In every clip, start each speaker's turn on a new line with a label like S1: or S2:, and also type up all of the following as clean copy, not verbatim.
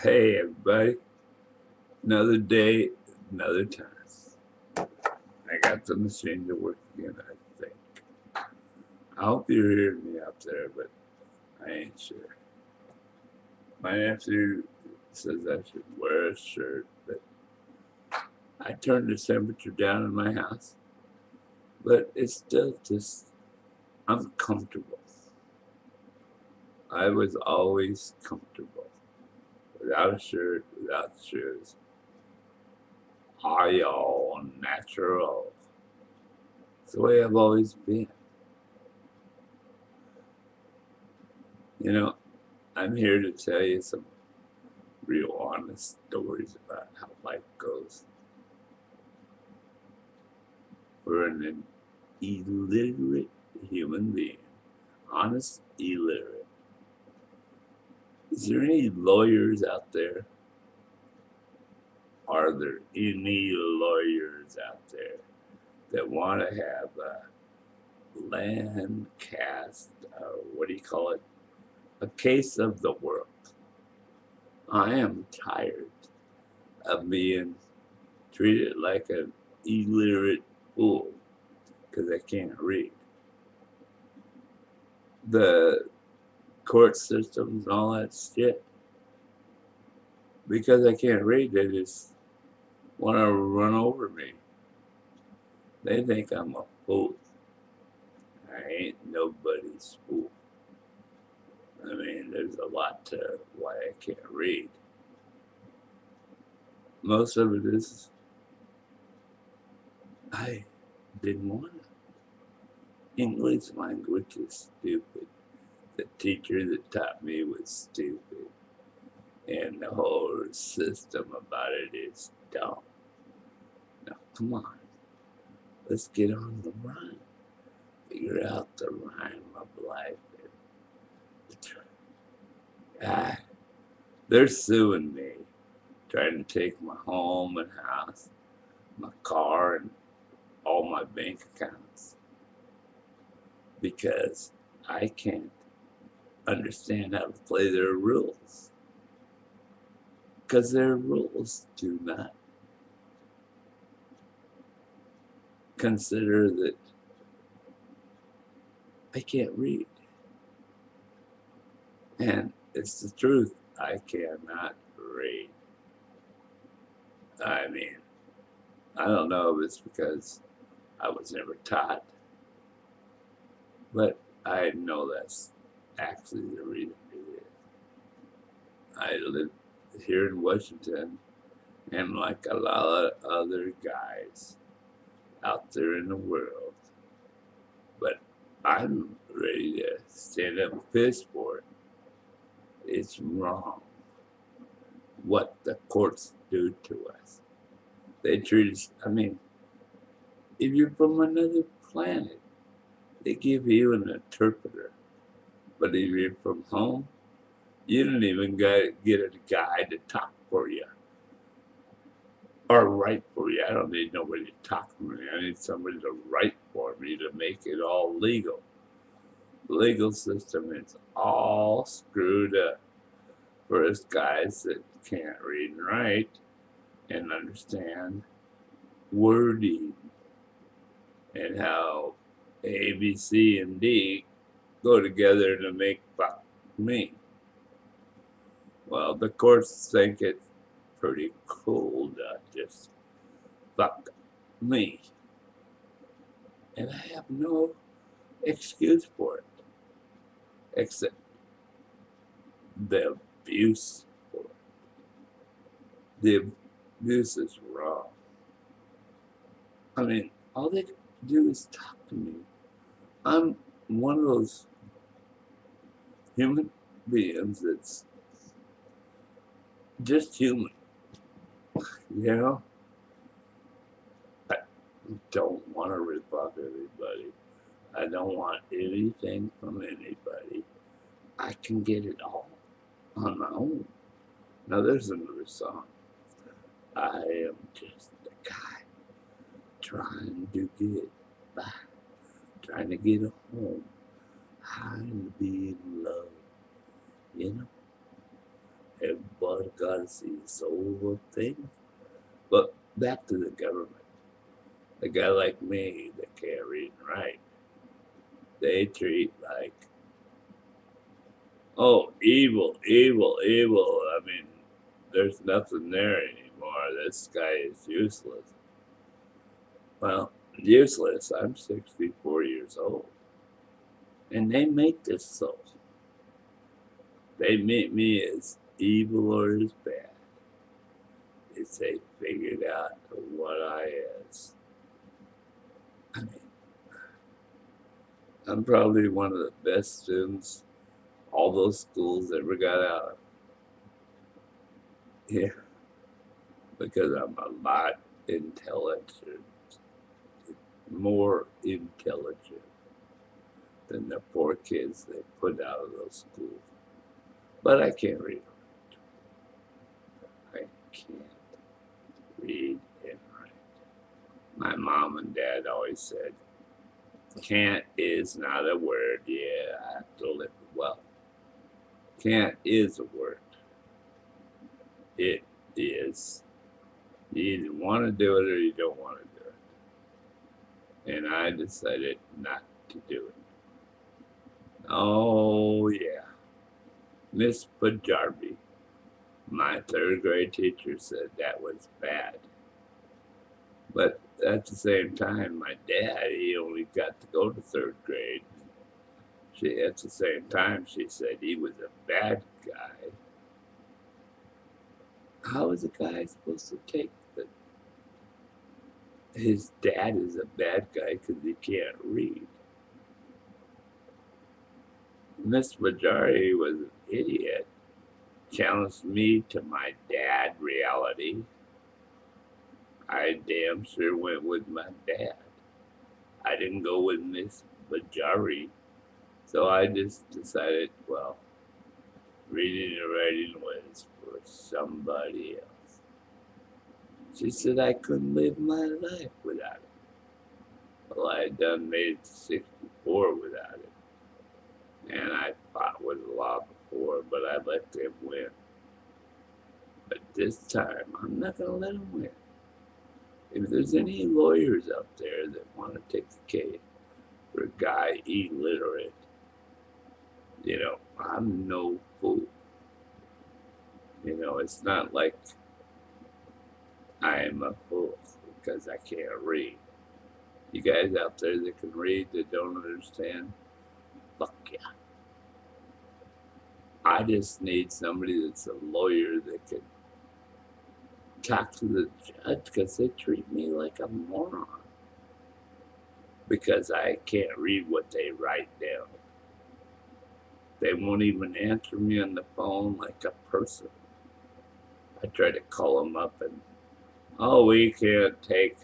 S1: Hey everybody, another day, another time. I got the machine to work again, I think. I hope you're hearing me out there, but I ain't sure. My nephew says I should wear a shirt, but I turned the temperature down in my house, but it's still just uncomfortable. I was always comfortable without a shirt, without shoes. All natural. It's the way I've always been. You know, I'm here to tell you some real honest stories about how life goes for an illiterate human being. Honest, illiterate. Is there any lawyers out there? Are there any lawyers out there that want to have a land cast, what do you call it? A case of the world. I am tired of being treated like an illiterate fool because I can't read. The court systems and all that shit. Because I can't read, they just want to run over me. They think I'm a fool. I ain't nobody's fool. I mean, there's a lot to why I can't read. Most of it is I didn't want to. English language is stupid. The teacher that taught me was stupid. And the whole system about it is dumb. Now, come on. Let's get on the run. Figure out the rhyme of life. Ah, they're suing me, trying to take my home and house, my car, and all my bank accounts because I can't understand how to play their rules. Because their rules do not consider that I can't read. And it's the truth. I cannot read. I mean, I don't know if it's because I was never taught, but I know that's actually the reason it is. I live here in Washington, and like a lot of other guys out there in the world, but I'm ready to stand up and piss for it. It's wrong what the courts do to us. They treat us, I mean, if you're from another planet, they give you an interpreter. But if you're from home, you don't even get a guy to talk for you or write for you. I don't need nobody to talk for me. I need somebody to write for me to make it all legal. The legal system is all screwed up for us guys that can't read and write and understand wording and how A, B, C, and D go together to make fuck me. Well, the courts think it's pretty cool to just fuck me. And I have no excuse for it, except the abuse for it. The abuse is wrong. I mean, all they do is talk to me. I'm one of those human beings that's just human, you know? I don't want to rip off everybody. I don't want anything from anybody. I can get it all on my own. Now there's another song. I am just a guy trying to get by, trying to get a home, trying to be in love, you know? Everybody But gotta see the soul of things. But back to the government. A guy like me that can't read and write, they treat like, oh, evil, evil, evil. I mean, there's nothing there anymore. This guy is useless. Well, useless. I'm 64 years old. And they make this so. They make me as evil or as bad as they figured out what I is. I mean, I'm probably one of the best students all those schools ever got out of. Yeah, because I'm a lot intelligent, more intelligent than the poor kids they put out of those schools. But I can't read. I can't read and write. My mom and dad always said, can't is not a word. Yeah, I have to live it well. Can't is a word. It is. You either want to do it or you don't want to do it. And I decided not to do it. Oh, yeah. Miss Pajarbi, my third grade teacher, said that was bad. But at the same time, my dad, he only got to go to third grade. At the same time, she said he was a bad guy. How is a guy supposed to take that his dad is a bad guy because he can't read? Miss Majari was an idiot. Challenged me to my dad reality. I damn sure went with my dad. I didn't go with Miss Majari. So I just decided, well, reading and writing was for somebody else. She said I couldn't live my life without it. Well, I had done made it to 64 without it. And I fought with the law before, but I let them win. But this time, I'm not going to let them win. If there's any lawyers out there that want to take the case for a guy illiterate, you know, I'm no fool. You know, it's not like I am a fool because I can't read. You guys out there that can read that don't understand, fuck yeah. I just need somebody that's a lawyer that can talk to the judge because they treat me like a moron. Because I can't read what they write down. They won't even answer me on the phone like a person. I try to call them up and, oh, we can't take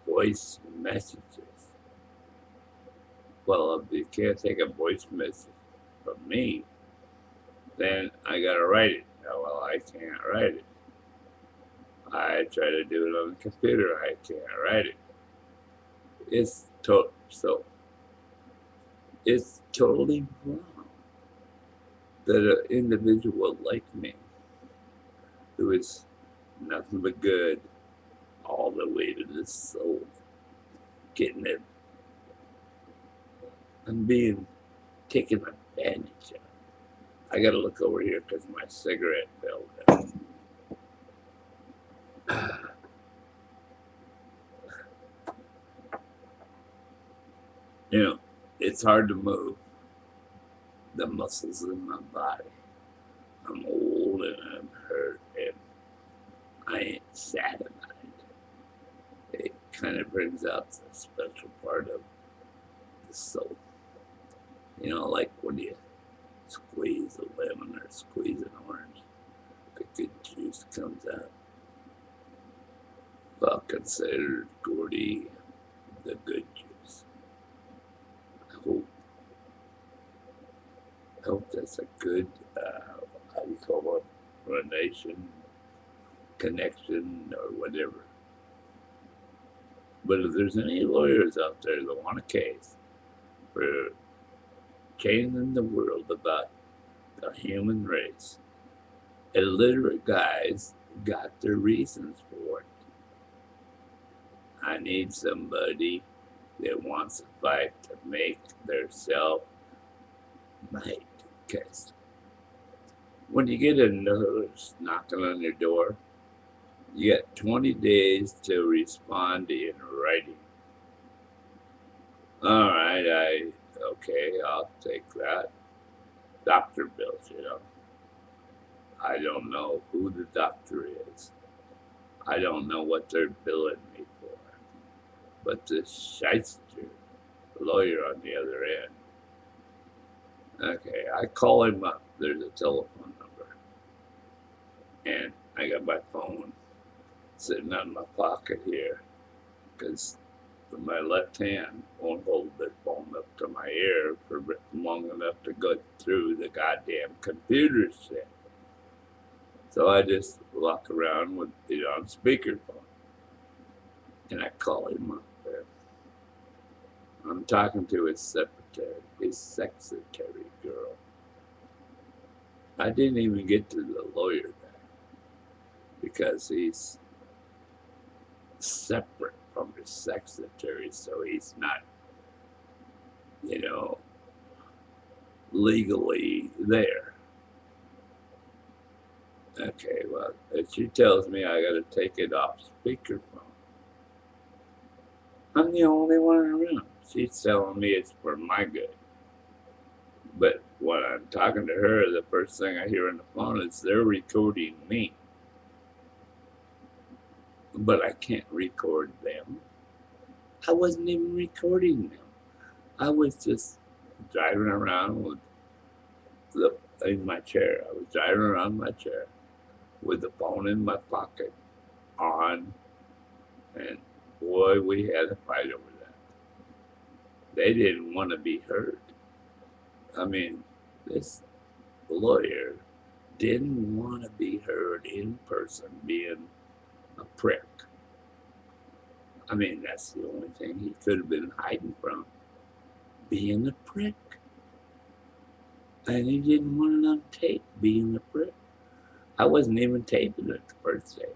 S1: voice messages. Well, if you can't take a voice message from me, then I gotta write it. Oh, well, I can't write it. I try to do it on the computer. I can't write it. It's totally wrong that an individual like me, who is nothing but good all the way to the soul, getting it, I'm being taken advantage of. I gotta look over here because my cigarette fell down. You know, it's hard to move the muscles in my body. I'm old and I'm hurt and I ain't satisfied. It kind of brings out the special part of the soul. You know, like when you squeeze a lemon or squeeze an orange, the good juice comes out. Well, considered Gordy the good juice. I hope that's a good, how do you call it, relation, connection, or whatever. But if there's any lawyers out there that want a case for changing the world about the human race, illiterate guys got their reasons for it. I need somebody that wants to fight to make their self right. Because when you get a nurse knocking on your door, you get 20 days to respond in writing. All right, okay, I'll take that. Doctor bills, I don't know who the doctor is. I don't know what they're billing me for. But the shyster, the lawyer on the other end, okay, I call him up. There's a telephone number. And I got my phone sitting on my pocket here because my left hand won't hold the phone up to my ear for long enough to go through the goddamn computer shit. So I just walk around with it on speakerphone. And I call him up there. I'm talking to his secretary girl. I didn't even get to the lawyer guy because he's separate from his secretary, so he's not, legally there. Okay, well, she tells me I gotta take it off speakerphone. I'm the only one around. She's telling me it's for my good. But when I'm talking to her, the first thing I hear on the phone is they're recording me. But I can't record them. I wasn't even recording them. I was just driving around in my chair. I was driving around my chair with the phone in my pocket on, and boy, we had a fight over that. They didn't want to be heard. I mean, this lawyer didn't want to be heard in person being a prick. I mean, that's the only thing he could have been hiding from, being a prick. And he didn't want it on tape, being a prick. I wasn't even taping it the first day.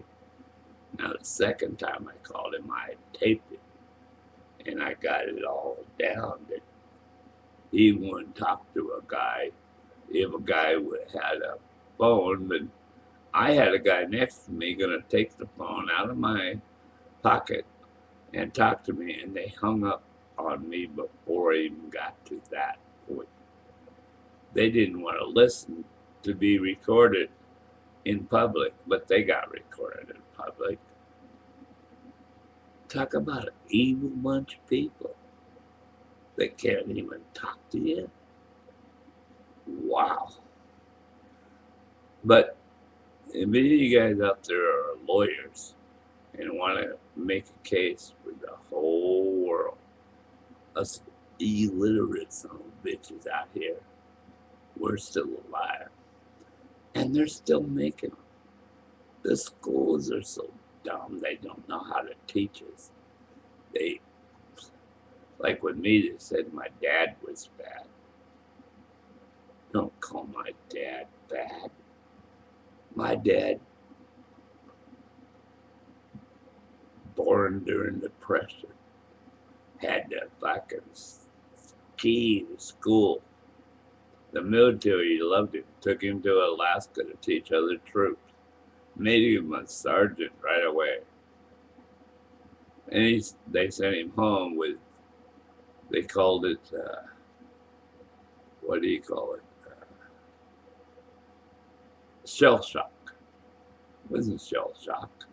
S1: Now, the second time I called him, I taped it. And I got it all down that he wouldn't talk to a guy if a guy had a phone. But I had a guy next to me going to take the phone out of my pocket and talk to me, and they hung up on me before I even got to that point. They didn't want to listen to be recorded in public, but they got recorded in public. Talk about an evil bunch of people that can't even talk to you. Wow. But if any of you guys out there are lawyers and want to make a case for the whole world, us illiterate son of bitches out here, we're still alive. And they're still making them. The schools are so dumb, they don't know how to teach us. They, like with me, they said my dad was bad. Don't call my dad bad. My dad, born during the Depression, had to fucking ski to school. The military loved him, took him to Alaska to teach other troops, made him a sergeant right away. And they sent him home with, they called it, what do you call it? Shell shock. It wasn't shell shock.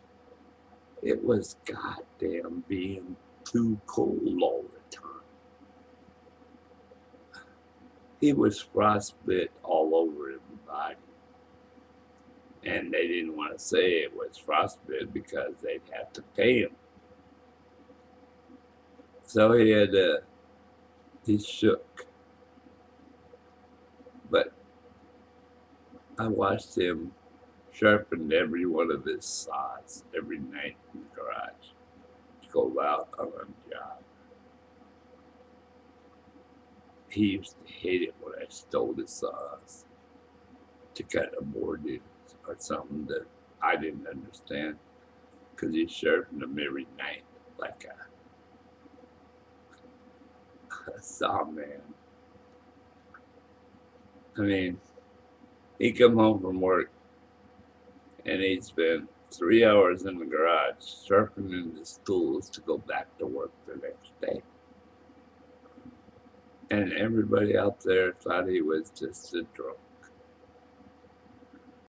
S1: It was goddamn being too cold all the time. He was frostbite all over his body. And they didn't want to say it was frostbite because they'd have to pay him. So he shook. But I watched him sharpen every one of his saws every night in the garage to go out on a job. He used to hate it when I stole his saws to cut a board in or said something that I didn't understand because he's sharpening them every night like a sawman. I mean, he come home from work and he spent 3 hours in the garage sharpening his tools to go back to work the next day. And everybody out there thought he was just a drunk.